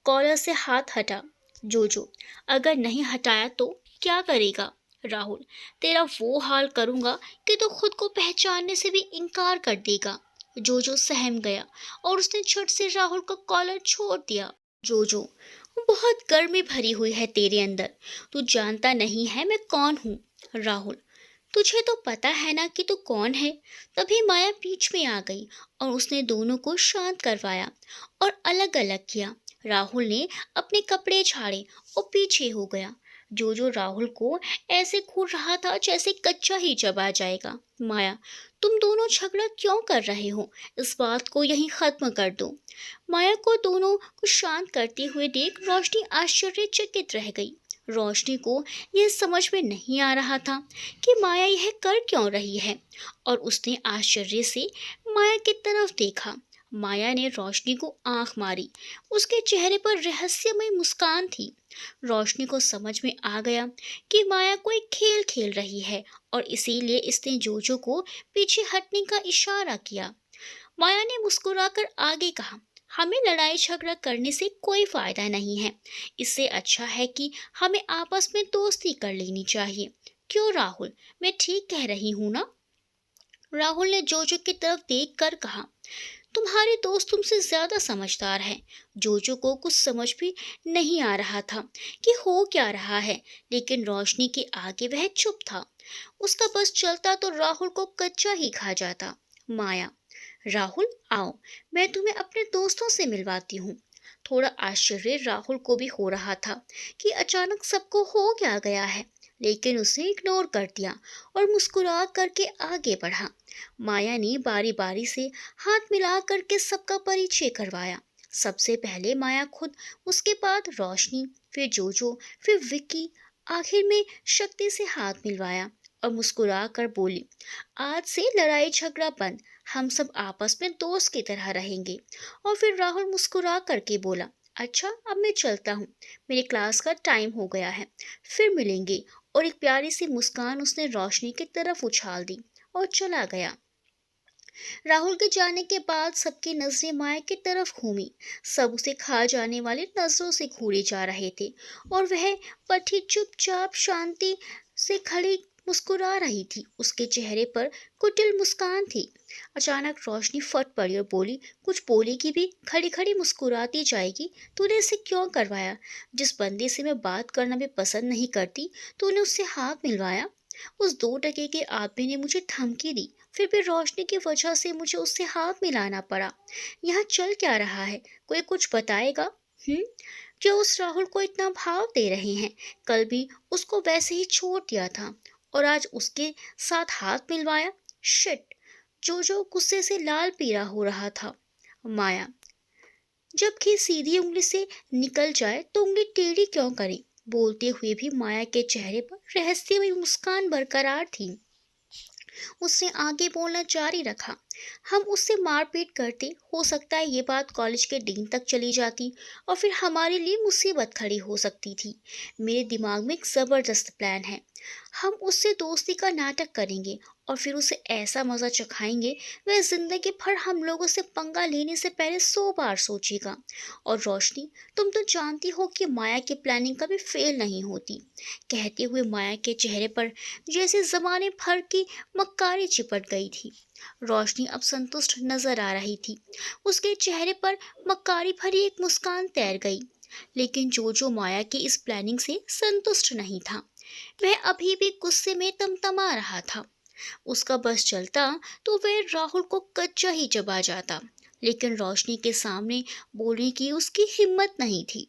कॉलर से हाथ हटा। जोजो, अगर नहीं हटाया तो क्या करेगा? राहुल, तेरा वो हाल करूंगा कि तू खुद को पहचानने से भी इनकार कर देगा। जोजो सहम गया और उसने झट से राहुल का कॉलर छोड़ दिया। जोजो, बहुत गर्मी भरी हुई है तेरे अंदर। तू जानता नहीं है मैं कौन हूँ। राहुल, तुझे तो पता है ना कि तू कौन है। तभी माया बीच में आ गई और उसने दोनों को शांत करवाया और अलग अलग किया। राहुल ने अपने कपड़े झाड़े और पीछे हो गया। जो राहुल को ऐसे घूर रहा था जैसे कच्चा ही चबा जाएगा। माया, तुम दोनों झगड़ा क्यों कर रहे हो? इस बात को यहीं खत्म कर दो। माया को दोनों को शांत करते हुए देख रोशनी आश्चर्यचकित रह गई। रोशनी को यह समझ में नहीं आ रहा था कि माया यह कर क्यों रही है, और उसने आश्चर्य से माया की तरफ देखा। माया ने रोशनी को आंख मारी। उसके चेहरे पर रहस्यमय मुस्कान थी। रोशनी को समझ में आ गया कि माया कोई खेल खेल रही है और इसीलिए इसने जोजो को पीछे हटने का इशारा किया। माया ने मुस्कुराकर आगे कहा, हमें लड़ाई झगड़ा करने से कोई फायदा नहीं है। इससे अच्छा है कि हमें आपस में दोस्ती कर लेनी चाहिए। क्यों राहुल, मैं ठीक कह रही हूं ना? राहुल ने जोजो की तरफ देख कर कहा, तुम्हारे दोस्त तुमसे ज्यादा समझदार है। जोजो को कुछ समझ भी नहीं आ रहा था कि हो क्या रहा है, लेकिन रोशनी के आगे वह चुप था। उसका बस चलता तो राहुल को कच्चा ही खा जाता। माया, राहुल आओ, मैं तुम्हें अपने दोस्तों से मिलवाती हूँ। थोड़ा आश्चर्य राहुल को भी हो रहा था कि अचानक सबको हो क्या गया है, लेकिन उसने इग्नोर कर दिया और मुस्कुरा करके आगे बढ़ा। माया ने बारी बारी से हाथ मिला करके सबका परिचय करवाया। सबसे पहले माया खुद, उसके बाद रोशनी, फिर जोजो, फिर विक्की, आखिर में शक्ति से हाथ मिलवाया और मुस्कुरा कर बोली, आज से लड़ाई झगड़ा बंद, हम सब आपस में दोस्त की तरह रहेंगे। और फिर राहुल मुस्कुरा करके बोला, अच्छा अब मैं चलता हूँ, मेरे क्लास का टाइम हो गया है, फिर मिलेंगे। और एक प्यारी सी मुस्कान उसने रोशनी की तरफ उछाल दी और चला गया। राहुल के जाने के बाद सबकी नजरें माया की तरफ घूमी। सब उसे खा जाने वाली नजरों से घूरे जा रहे थे और वह पठी चुपचाप शांति से खड़ी मुस्कुरा रही थी। उसके चेहरे पर कुटिल मुस्कान थी। अचानक रोशनी फट पड़ी और बोली, कुछ बोलेगी भी? खड़ी खड़ी मुस्कुराती जाएगी? तूने इसे क्यों करवाया? जिस बंदे से मैं बात करना भी पसंद नहीं करती, तूने उससे हाथ मिलवाया। उस 2 टके के आदमी ने मुझे धमकी दी, फिर भी रोशनी की वजह से मुझे उससे हाथ मिलाना पड़ा। यहाँ चल क्या रहा है? कोई कुछ बताएगा? हम्म जो उस राहुल को इतना भाव दे रहे हैं, कल भी उसको वैसे ही छोड़ दिया था और आज उसके साथ हाथ मिलवाया। शिट! जो गुस्से से लाल पीला हो रहा था। माया, जब घी सीधी उंगली से निकल जाए तो उंगली टेढ़ी क्यों करे? बोलते हुए भी माया के चेहरे पर रहस्यमय मुस्कान बरकरार थी। उसने आगे बोलना जारी रखा, हम उससे मारपीट करते, हो सकता है ये बात कॉलेज के डीन तक चली जाती और फिर हमारे लिए मुसीबत खड़ी हो सकती थी। मेरे दिमाग में एक जबरदस्त प्लान है। हम उससे दोस्ती का नाटक करेंगे और फिर उसे ऐसा मजा चखाएंगे वह जिंदगी भर हम लोगों से पंगा लेने से पहले 100 बार सोचेगा। और रोशनी, तुम तो जानती हो कि माया की प्लानिंग कभी फेल नहीं होती। कहते हुए माया के चेहरे पर जैसे जमाने भर की मक्कारी चिपट गई थी। रोशनी अब संतुष्ट नजर आ रही थी। उसके चेहरे पर मक्कारी भरी एक मुस्कान तैर गई। लेकिन जो माया की इस प्लानिंग से संतुष्ट नहीं था। वह अभी भी गुस्से में तमतमा रहा था। उसका बस चलता तो वह राहुल को कच्चा ही चबा जाता, लेकिन रोशनी के सामने बोलने की उसकी हिम्मत नहीं थी।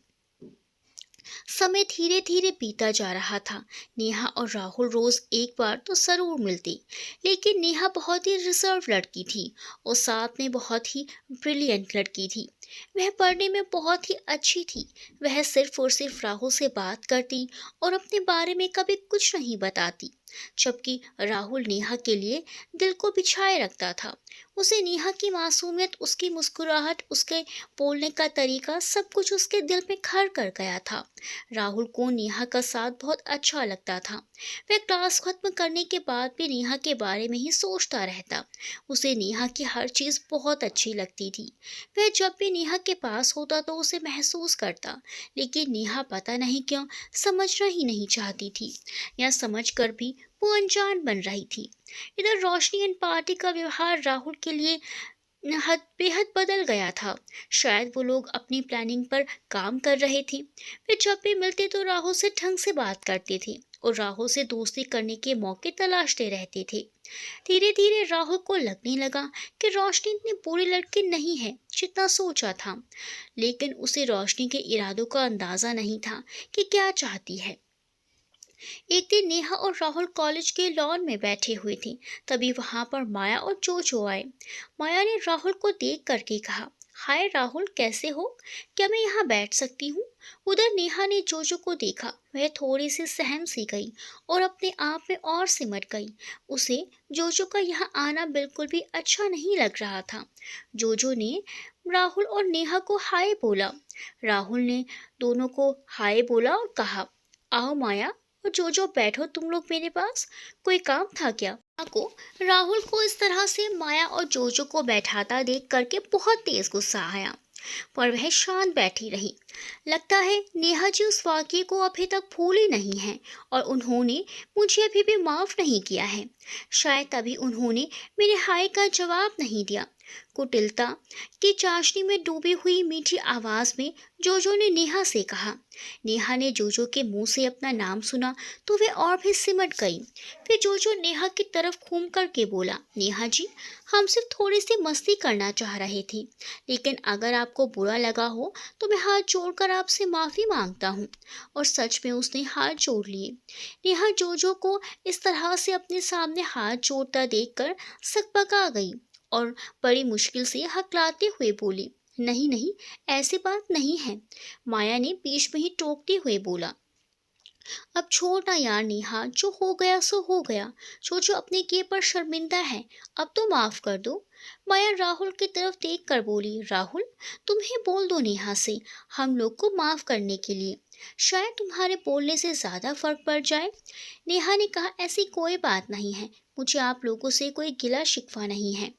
समय धीरे धीरे बीता जा रहा था। नेहा और राहुल रोज एक बार तो जरूर मिलते, लेकिन नेहा बहुत ही रिजर्व लड़की थी और साथ में बहुत ही ब्रिलियंट लड़की थी। वह पढ़ने में बहुत ही अच्छी थी। वह सिर्फ और सिर्फ राहुल से बात करती और अपने बारे में कभी कुछ नहीं बताती, जबकि राहुल नेहा के लिए दिल को बिछाए रखता था। उसे नेहा की मासूमियत, उसकी मुस्कुराहट, उसके बोलने का तरीका, सब कुछ उसके दिल में घर कर गया था। राहुल को नेहा का साथ बहुत अच्छा लगता था। वह क्लास खत्म करने के बाद भी नेहा के बारे में ही सोचता रहता। उसे नेहा की हर चीज़ बहुत अच्छी लगती थी। वह जब भी नेहा के पास होता तो उसे महसूस करता, लेकिन नेहा पता नहीं क्यों समझना ही नहीं चाहती थी, या समझ कर भी वो अनजान बन रही थी। इधर रोशनी एंड पार्टी का व्यवहार राहुल के लिए हद बेहद बदल गया था। शायद वो लोग अपनी प्लानिंग पर काम कर रहे थे। वे जब भी मिलते तो राहुल से ढंग से बात करते थे और राहुल से दोस्ती करने के मौके तलाशते रहते थे। धीरे धीरे राहुल को लगने लगा कि रोशनी इतनी बुरी लड़की नहीं है जितना सोचा था, लेकिन उसे रोशनी के इरादों का अंदाजा नहीं था कि क्या चाहती है। एक दिन नेहा और राहुल कॉलेज के लॉन में बैठे हुए थे। तभी वहां पर माया और जोजो आए। माया ने राहुल को देख करके कहा, हाय राहुल, कैसे हो? क्या मैं यहाँ बैठ सकती हूँ? उधर नेहा ने जोजो को देखा। वह थोड़ी सी सहम सी गई और अपने आप में और सिमट गई। उसे जोजो का यहाँ आना बिल्कुल भी अच्छा नहीं लग रहा था। जोजो ने राहुल और नेहा को हाय बोला। राहुल ने दोनों को हाय बोला और कहा, आओ माया और जोजो, बैठो तुम लोग मेरे पास। कोई काम था क्या? को राहुल को इस तरह से माया और जोजो को बैठाता देख करके बहुत तेज गुस्सा आया, पर वह शांत बैठी रही। लगता है नेहा जी उस वाकये को अभी तक भूली नहीं है और उन्होंने मुझे अभी भी माफ नहीं किया है। शायद तभी उन्होंने मेरे हाय का जवाब नहीं दिया। कुटिलता की चाशनी में डूबी हुई मीठी आवाज में जोजो ने नेहा से कहा। नेहा ने जोजो के मुंह से अपना नाम सुना तो वह और भी सिमट गई। फिर जोजो नेहा की तरफ घूम करके बोला, नेहा जी, हम सिर्फ थोड़ी सी मस्ती करना चाह रहे थे, लेकिन अगर आपको बुरा लगा हो तो मैं हाथ जोड़कर आपसे माफी मांगता हूँ। और सच में उसने हाथ जोड़ लिए। नेहा जोजो को इस तरह से अपने सामने हाथ जोड़ता देखकर सकपका गई और बड़ी मुश्किल से हकलाते हुए बोली, नहीं नहीं, ऐसी बात नहीं है। माया ने बीच में ही टोकते हुए बोला, अब छोड़ ना यार नेहा, जो हो गया सो हो गया। जो अपने किए पर शर्मिंदा है, अब तो माफ कर दो। माया राहुल की तरफ देख कर बोली, राहुल, तुम ही बोल दो नेहा से हम लोग को माफ करने के लिए। शायद तुम्हारे बोलने से ज्यादा फर्क पड़ जाए। नेहा ने कहा, ऐसी कोई बात नहीं है, मुझे आप लोगों से कोई गिला शिकवा नहीं है।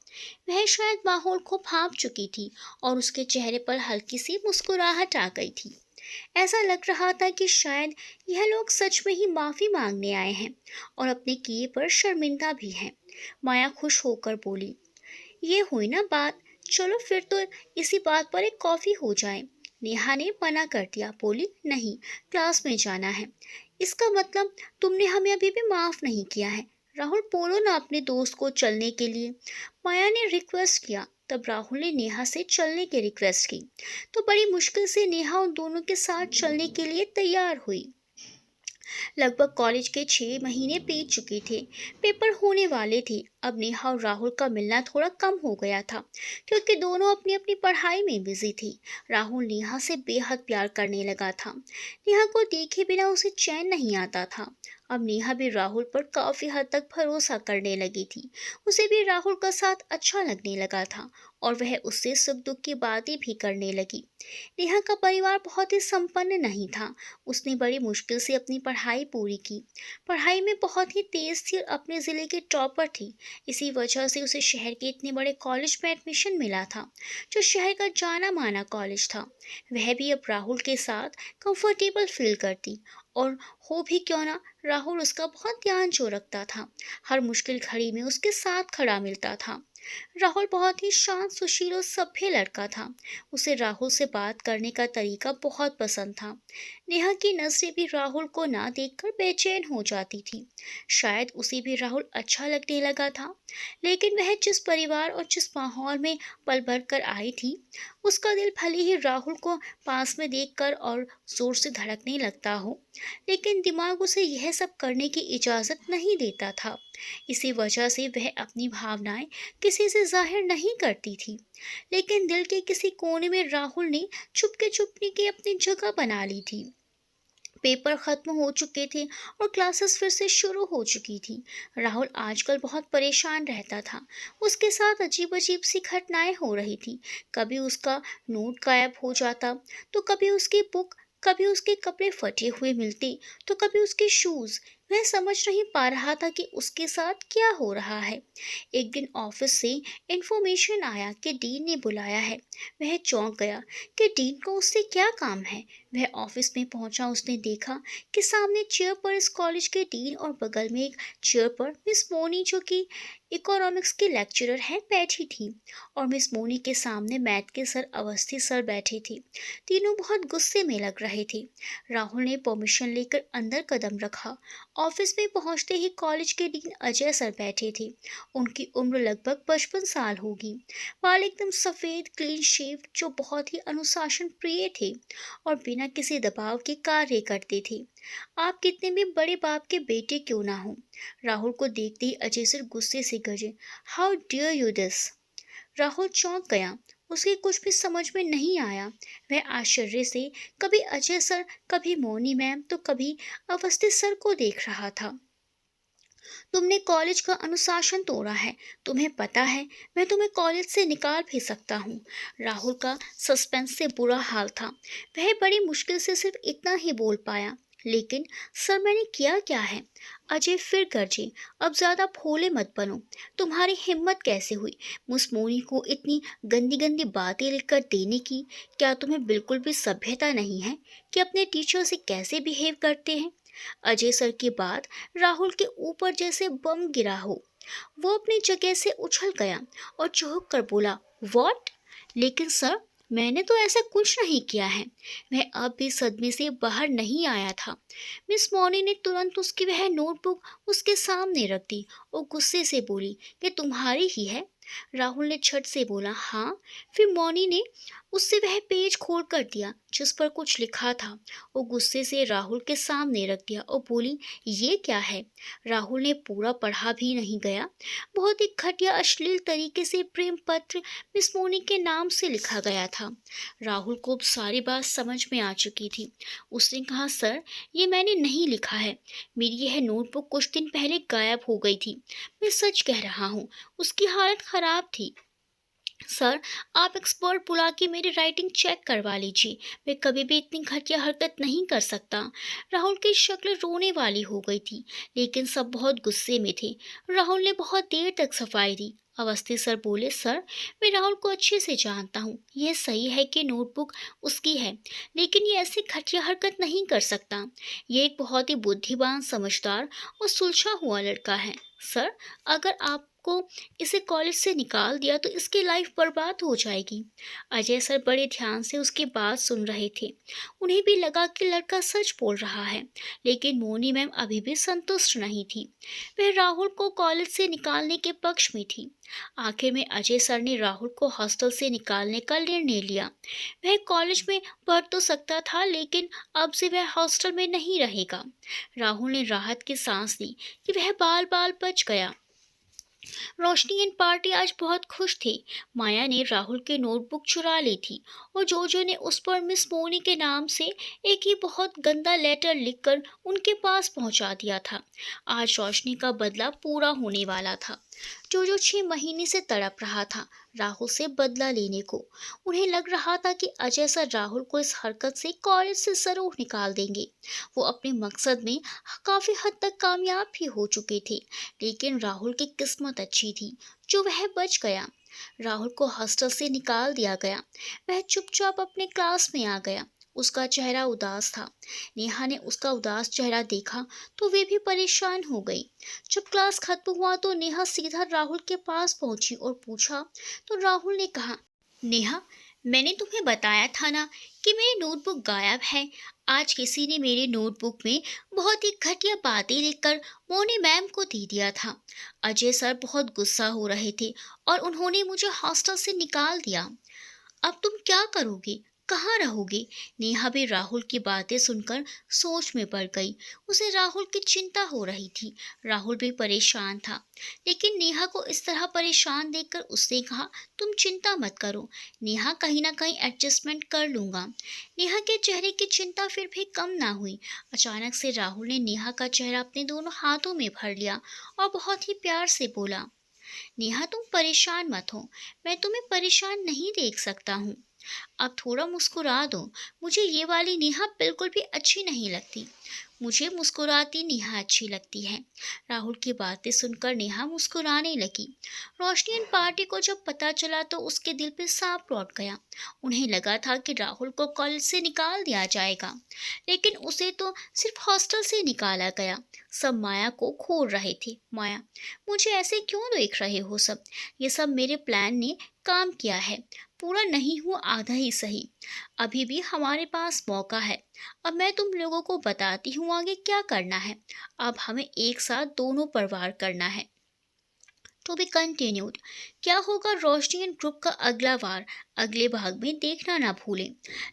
वह शायद माहौल को भांप चुकी थी और उसके चेहरे पर हल्की सी मुस्कुराहट आ गई थी। ऐसा लग रहा था कि शायद यह लोग सच में ही माफी मांगने आए हैं और अपने किए पर शर्मिंदा भी हैं। माया खुश होकर बोली, ये हुई ना बात, चलो फिर तो इसी बात पर एक कॉफी हो जाए। नेहा ने मना कर दिया, बोली, नहीं, क्लास में जाना है। इसका मतलब तुमने हमें अभी भी माफ नहीं किया है। राहुल, बोलो ना अपने दोस्त को चलने के लिए। माया ने रिक्वेस्ट किया। तब राहुल ने नेहा से चलने की रिक्वेस्ट की तो बड़ी मुश्किल से नेहा उन दोनों के साथ चलने के लिए तैयार हुई। लगभग कॉलेज के 6 महीने बीत चुके थे। पेपर होने वाले थे। अब नेहा और राहुल का मिलना थोड़ा कम हो गया था क्योंकि दोनों अपनी अपनी पढ़ाई में बिजी थी। राहुल नेहा से बेहद प्यार करने लगा था। नेहा को देखे बिना उसे चैन नहीं आता था। अब नेहा भी राहुल पर काफी हद तक भरोसा करने लगी थी। उसे भी राहुल का साथ अच्छा लगने लगा था और वह उससे सुख दुख की बातें भी करने लगी। नेहा का परिवार बहुत ही संपन्न नहीं था। उसने बड़ी मुश्किल से अपनी पढ़ाई पूरी की। पढ़ाई में बहुत ही तेज थी और अपने ज़िले की टॉपर थी। इसी वजह से उसे शहर के इतने बड़े कॉलेज में एडमिशन मिला था, जो शहर का जाना माना कॉलेज था। वह भी अब राहुल के साथ कंफर्टेबल फील करती और हो भी क्यों ना, राहुल उसका बहुत ध्यान जो रखता था। हर मुश्किल घड़ी में उसके साथ खड़ा मिलता था। राहुल बहुत ही शांत, सुशील और सभ्य लड़का था। उसे राहुल से बात करने का तरीका बहुत पसंद था। नेहा की नजरें भी राहुल को ना देखकर बेचैन हो जाती थी। शायद उसे भी राहुल अच्छा लगने लगा था। लेकिन वह जिस परिवार और जिस माहौल में पल भर कर आई थी, उसका दिल भले ही राहुल को पास में देखकर और जोर से धड़कने लगता हो, लेकिन दिमाग उसे यह सब करने की इजाजत नहीं देता था। इसी वजह से वह अपनी भावनाएं किसी से जाहिर नहीं करती थी। लेकिन दिल के किसी कोने में राहुल ने चुपके चुपके की अपनी जगह बना ली थी। पेपर खत्म हो चुके थे और क्लासेस फिर से शुरू हो चुकी थी। राहुल आजकल बहुत परेशान रहता था। उसके साथ अजीब अजीब सी घटनाएं हो रही थी। कभी उसका नोट गायब हो जाता, तो कभी उसकी बुक, कभी उसके कपड़े फटे हुए मिलते, तो कभी उसके शूज। वह समझ नहीं पा रहा था कि उसके साथ क्या हो रहा है। एक दिन ऑफिस से इंफॉर्मेशन आया कि डीन ने बुलाया है। वह चौंक गया कि डीन को उससे क्या काम है। वह ऑफिस में पहुंचा। उसने देखा कि सामने चेयर पर इस कॉलेज के डीन और बगल में एक चेयर पर मिस मोनी, जो कि इकोनॉमिक्स की लेक्चरर है, बैठी थी। और मिस मोनी के सामने मैथ के सर अवस्थी सर बैठे थे। तीनों बहुत गुस्से में लग रहे थे। राहुल ने परमिशन लेकर अंदर कदम रखा। ऑफिस में पहुंचते ही कॉलेज के डीन अजय सर बैठे थे। उनकी उम्र लगभग 55 साल होगी। बाल एकदम सफ़ेद, क्लीन शेव, जो बहुत ही अनुशासन प्रिय थे और बिना किसी दबाव के कार्य करते थे। आप कितने भी बड़े बाप के बेटे क्यों ना हो। राहुल को देखते ही अजय सर गुस्से से गरजे, how dare you this. Rahul चौंक गया। उसकी कुछ भी समझ में नहीं आया। वह आश्चर्य से कभी अजय सर, कभी मौनी मैम तो कभी अवस्थी सर को देख रहा था। तुमने कॉलेज का अनुशासन तोड़ा है। तुम्हें पता है मैं तुम्हें कॉलेज से निकाल भी सकता हूँ। राहुल का सस्पेंस से बुरा हाल था। वह बड़ी मुश्किल से सिर्फ इतना ही बोल पाया, लेकिन सर मैंने किया क्या है? अजय फिर गरजे, अब ज्यादा भोले मत बनो। तुम्हारी हिम्मत कैसे हुई मुझ मोनी को इतनी गंदी गंदी बातें लिखकर देने की? क्या तुम्हें बिल्कुल भी सभ्यता नहीं है कि अपने टीचर से कैसे बिहेव करते हैं? अजय सर की बात राहुल के ऊपर जैसे बम गिरा हो। वो अपनी जगह से उछल गया और चौंक कर बोला, व्हाट? लेकिन सर मैंने तो ऐसा कुछ नहीं किया है। वह अब भी सदमे से बाहर नहीं आया था। मिस मौनी ने तुरंत उसकी वह नोटबुक उसके सामने रख दी और गुस्से से बोली, ये तुम्हारी ही है? राहुल ने झट से बोला, हाँ। फिर मौनी ने उससे वह पेज खोल कर दिया जिस पर कुछ लिखा था और गुस्से से राहुल के सामने रख दिया और बोली, ये क्या है? राहुल ने पूरा पढ़ा भी नहीं गया। बहुत ही घटिया अश्लील तरीके से प्रेम पत्र मिस मोनी के नाम से लिखा गया था। राहुल को अब सारी बात समझ में आ चुकी थी। उसने कहा, सर ये मैंने नहीं लिखा है। मेरी यह नोटबुक कुछ दिन पहले गायब हो गई थी। मैं सच कह रहा हूँ, उसकी हालत खराब थी। सर आप एक्सपर्ट बुला के मेरी राइटिंग चेक करवा लीजिए। मैं कभी भी इतनी घटिया हरकत नहीं कर सकता। राहुल की शक्ल रोने वाली हो गई थी, लेकिन सब बहुत गुस्से में थे। राहुल ने बहुत देर तक सफाई दी। अवस्थी सर बोले, सर मैं राहुल को अच्छे से जानता हूँ। यह सही है कि नोटबुक उसकी है, लेकिन ये ऐसी घटिया हरकत नहीं कर सकता। ये एक बहुत ही बुद्धिमान, समझदार और सुलझा हुआ लड़का है। सर अगर आपको इसे कॉलेज से निकाल दिया तो इसकी लाइफ बर्बाद हो जाएगी। अजय सर बड़े ध्यान से उसकी बात सुन रहे थे। उन्हें भी लगा कि लड़का सच बोल रहा है, लेकिन मोनी मैम अभी भी संतुष्ट नहीं थी। वह राहुल को कॉलेज से निकालने के पक्ष में थी। आखिर में अजय सर ने राहुल को हॉस्टल से निकालने का निर्णय लिया। वह कॉलेज में पढ़ तो सकता था, लेकिन अब से वह हॉस्टल में नहीं रहेगा। राहुल ने राहत की सांस ली कि वह बाल बाल बच गया। रोशनी एंड पार्टी आज बहुत खुश थे। माया ने राहुल की नोटबुक चुरा ली थी और जोजो ने उस पर मिस मोनी के नाम से एक ही बहुत गंदा लेटर लिखकर उनके पास पहुंचा दिया था। आज रोशनी का बदला पूरा होने वाला था। जोजो 6 महीने से तड़प रहा था राहुल से बदला लेने को। उन्हें लग रहा था कि अजय सर राहुल को इस हरकत से कॉलेज से जरूर निकाल देंगे। वो अपने मकसद में काफी हद तक कामयाब भी हो चुके थे, लेकिन राहुल की किस्मत अच्छी थी जो वह बच गया। राहुल को हॉस्टल से निकाल दिया गया। वह चुपचाप अपने क्लास में आ गया। उसका चेहरा उदास था। नेहा ने उसका उदास चेहरा देखा तो वे भी परेशान हो गई। जब क्लास खत्म हुआ तो नेहा सीधा राहुल के पास पहुंची और पूछा तो राहुल ने कहा, नेहा मैंने तुम्हें बताया था ना कि मेरी नोटबुक गायब है। आज किसी ने मेरी नोटबुक में बहुत ही घटिया बातें लिखकर मोनी मैम को दे दिया था। अजय सर बहुत गुस्सा हो रहे थे और उन्होंने मुझे हॉस्टल से निकाल दिया। अब तुम क्या करोगे, कहाँ रहोगे? नेहा भी राहुल की बातें सुनकर सोच में पड़ गई। उसे राहुल की चिंता हो रही थी। राहुल भी परेशान था, लेकिन नेहा को इस तरह परेशान देखकर उसने कहा, तुम चिंता मत करो, नेहा कहीं ना कहीं एडजस्टमेंट कर लूंगा। नेहा के चेहरे की चिंता फिर भी कम ना हुई। अचानक से राहुल ने नेहा का चेहरा अपने दोनों हाथों में भर लिया और बहुत ही प्यार से बोला, नेहा तुम परेशान मत हो, मैं तुम्हें परेशान नहीं देख सकता हूँ। अब थोड़ा मुस्कुरा दो, मुझे ये वाली नेहा बिल्कुल भी अच्छी नहीं लगती। मुझे मुस्कुराती नेहा अच्छी लगती है। राहुल की बातें सुनकर नेहा मुस्कुराने लगी। रोशनी एंड पार्टी को जब पता चला तो उसके दिल पे सांप लौट गया। उन्हें लगा था कि राहुल को कॉलेज से निकाल दिया जाएगा, लेकिन उसे तो सिर्फ हॉस्टल से निकाला गया। सब माया को घूर रहे थे। माया, मुझे ऐसे क्यों देख रहे हो सब? ये सब मेरे प्लान ने काम किया है। पूरा नहीं हुआ आधा ही सही। अभी भी हमारे पास मौका है। अब मैं तुम लोगों को बताती हूँ आगे क्या करना है। अब हमें एक साथ दोनों पर वार करना है। To be continued. क्या होगा रोशनी एंड ग्रुप का अगला वार, अगले भाग में देखना ना भूलें।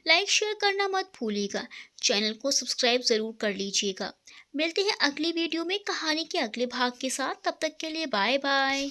लाइक शेयर करना मत भूलिएगा। चैनल को सब्सक्राइब ज़रूर कर लीजिएगा। मिलते हैं अगली वीडियो में कहानी के अगले भाग के साथ। तब तक के लिए बाय बाय।